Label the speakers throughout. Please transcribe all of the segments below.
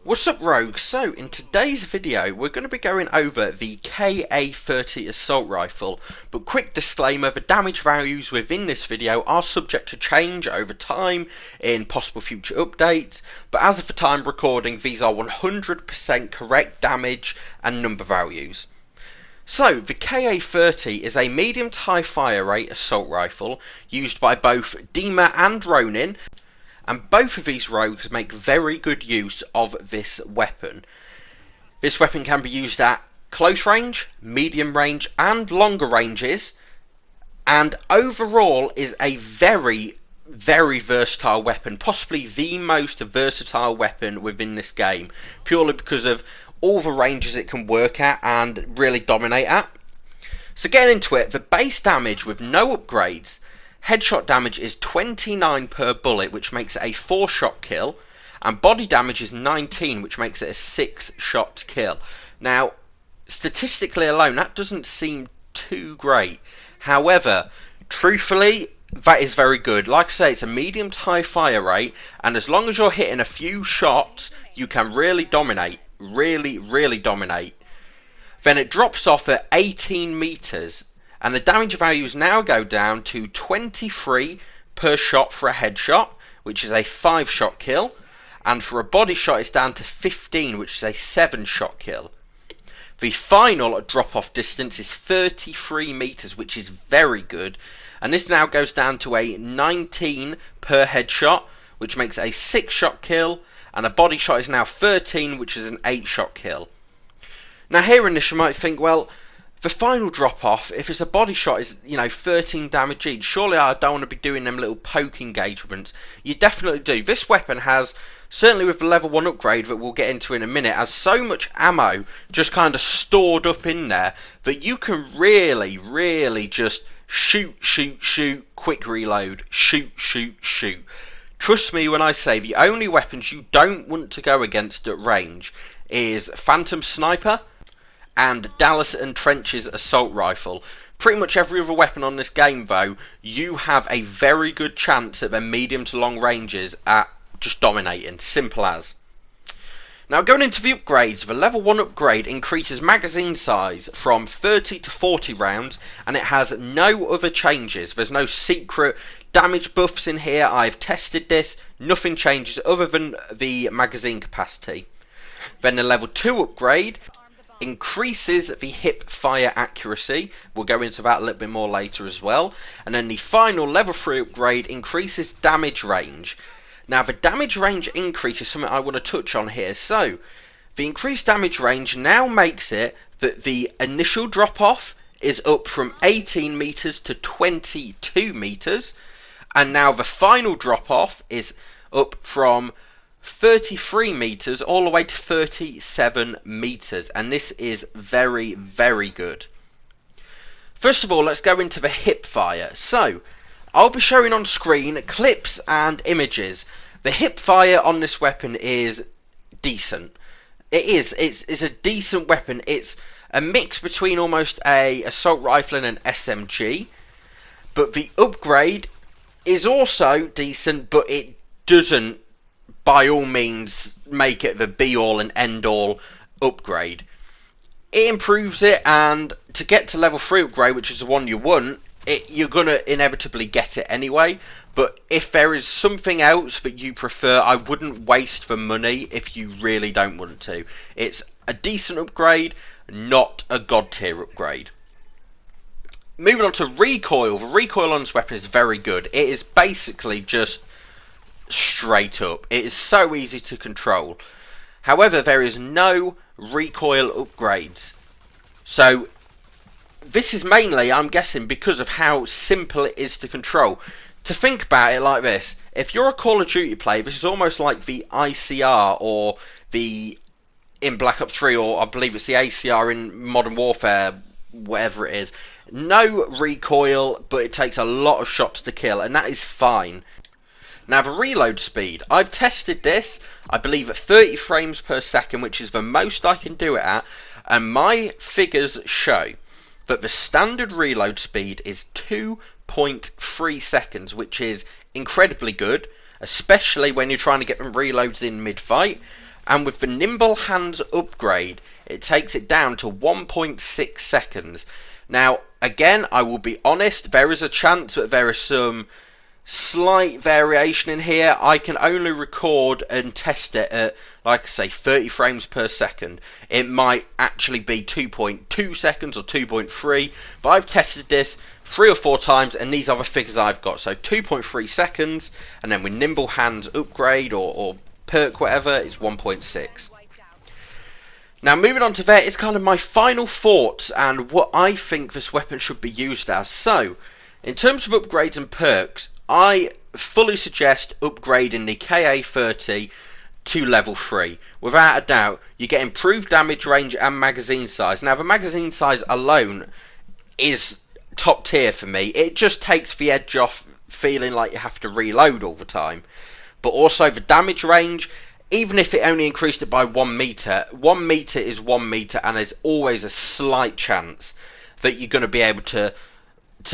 Speaker 1: What's up, Rogue? So in today's video we're going to be going over the Ka30 assault rifle, but quick disclaimer, the damage values within this video are subject to change over time in possible future updates, but as of the time of recording these are 100% correct damage and number values. So, the Ka30 is a medium to high fire rate assault rifle used by both Dima and Ronin, and both of these rogues make very good use of this weapon. This weapon can be used at close range, medium range and longer ranges, and overall is a very versatile weapon, possibly the most versatile weapon within this game, purely because of all the ranges it can work at and really dominate at. So getting into it, the base damage with no upgrades, headshot damage is 29 per bullet, which makes it a 4-shot kill, and body damage is 19, which makes it a 6-shot kill. Now, statistically alone, that doesn't seem too great. However, truthfully, that is very good. Like I say, it's a medium to high fire rate, and as long as you're hitting a few shots, you can really dominate. Really dominate. Then it drops off at 18 meters, and the damage values now go down to 23 per shot for a headshot, which is a 5-shot kill, and for a body shot it's down to 15, which is a 7-shot kill. The final drop off distance is 33 meters, which is very good, and this now goes down to a 19 per headshot, which makes it a 6-shot kill, and a body shot is now 13, which is an 8-shot kill. Now hearing this you might think, well, the final drop off, if it's a body shot, is 13 damage each. Surely I don't want to be doing them little poke engagements. You definitely do. This weapon has, certainly with the level 1 upgrade that we'll get into in a minute, has so much ammo just kind of stored up in there that you can really just shoot, quick reload, shoot. Trust me when I say the only weapons you don't want to go against at range is Phantom Sniper and Dallas and Trench's assault rifle. Pretty much every other weapon on this game though, you have a very good chance at their medium to long ranges at just dominating, simple as. Now going into the upgrades, the level 1 upgrade increases magazine size from 30 to 40 rounds, and it has no other changes. There's no secret damage buffs in here. I've tested this, nothing changes other than the magazine capacity. Then the level 2 upgrade increases the Hipfire accuracy. We'll go into that a little bit more later as well. And then the final level 3 upgrade increases damage range. Now the damage range increase is something I want to touch on here. So the increased damage range now makes it that the initial drop off is up from 18 meters to 22 meters, and now the final drop off is up from 33 meters all the way to 37 meters, and this is very good. First of all, let's go into the Hipfire. So I'll be showing on screen clips and images. The Hipfire on this weapon is decent. It's a decent weapon. It's a mix between almost a assault rifle and an SMG, but the upgrade is also decent, but it doesn't by all means make it the be all and end all upgrade. It improves it, and to get to level 3 upgrade, which is the one you want, you're gonna inevitably get it anyway. But if there is something else that you prefer, I wouldn't waste the money if you really don't want to. It's a decent upgrade, not a god tier upgrade. Moving on to recoil. The recoil on this weapon is very good. It is basically just straight up. It is so easy to control. However, there is no recoil upgrades. So this is mainly, I'm guessing, because of how simple it is to control. To think about it like this, if you're a Call of Duty player, this is almost like the ICR or the in Black Ops 3, or I believe it's the ACR in Modern Warfare, whatever it is. No recoil, but it takes a lot of shots to kill, and that is fine. Now the reload speed, I've tested this, I believe at 30 frames per second, which is the most I can do it at, and my figures show that the standard reload speed is 2.3 seconds, which is incredibly good, especially when you're trying to get them reloads in mid-fight. And with the Nimble Hands upgrade, it takes it down to 1.6 seconds. Now, again, I will be honest, there is a chance that there is some slight variation in here. I can only record and test it at, like I say, 30 frames per second. It might actually be 2.2 seconds or 2.3, but I've tested this 3 or 4 times, and these are the figures I've got. So 2.3 seconds, and then with Nimble Hands upgrade or perk, whatever, it's 1.6. Now, moving on to there is kind of my final thoughts and what I think this weapon should be used as. So, in terms of upgrades and perks, I fully suggest upgrading the Ka30 to level 3. Without a doubt, you get improved damage range and magazine size. Now, the magazine size alone is top tier for me. It just takes the edge off feeling like you have to reload all the time. But also the damage range, even if it only increased it by 1 meter, 1 meter is 1 meter, and there's always a slight chance that you're going to be able to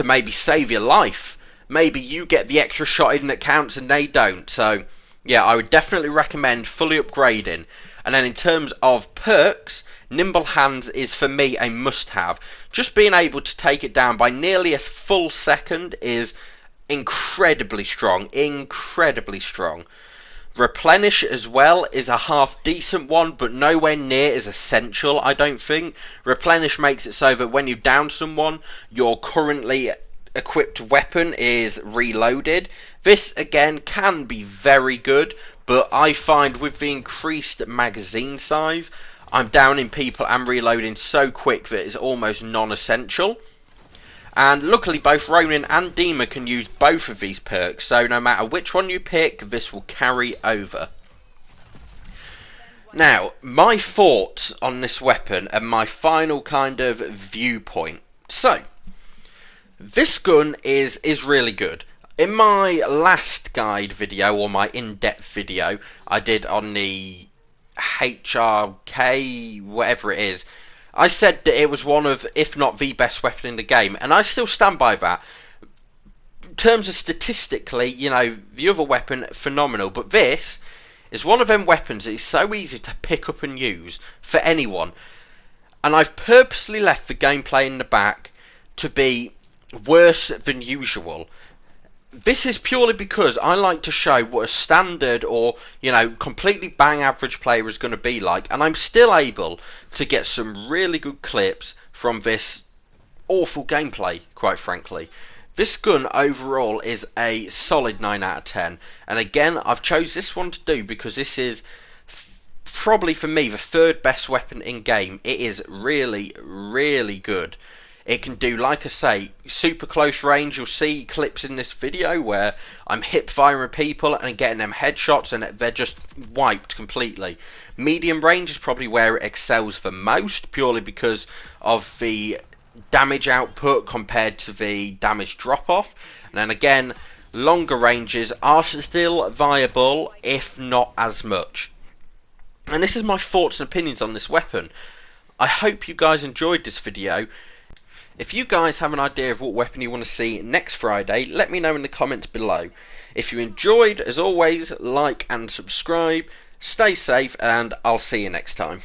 Speaker 1: maybe save your life. Maybe you get the extra shot in that counts and they don't. So yeah, I would definitely recommend fully upgrading. And then in terms of perks, Nimble Hands is for me a must-have. Just being able to take it down by nearly a full second is incredibly strong. Incredibly strong. Replenish as well is a half decent one, but nowhere near as essential, I don't think. Replenish makes it so that when you down someone, your currently equipped weapon is reloaded. This again can be very good, but I find with the increased magazine size, I'm downing people and reloading so quick that it's almost non-essential. And luckily both Ronin and Demon can use both of these perks, so no matter which one you pick, this will carry over. Now, my thoughts on this weapon and my final kind of viewpoint. So, this gun is really good. In my last guide video, or my in-depth video, I did on the HRK, whatever it is, I said that it was one of, if not the best weapon in the game, and I still stand by that. In terms of statistically, you know, the other weapon, phenomenal, but this is one of them weapons that is so easy to pick up and use for anyone. And I've purposely left the gameplay in the back to be worse than usual. This is purely because I like to show what a standard or, you know, completely bang average player is going to be like, and I'm still able to get some really good clips from this awful gameplay, quite frankly. This gun overall is a solid 9 out of 10, and again, I've chose this one to do because this is probably for me the third best weapon in game. It is really, really good. It can do, like I say, super close range. You'll see clips in this video where I'm hip-firing people and getting them headshots and they're just wiped completely. Medium range is probably where it excels the most, purely because of the damage output compared to the damage drop-off. And then again, longer ranges are still viable, if not as much. And this is my thoughts and opinions on this weapon. I hope you guys enjoyed this video. If you guys have an idea of what weapon you want to see next Friday, let me know in the comments below. If you enjoyed, as always, like and subscribe. Stay safe, and I'll see you next time.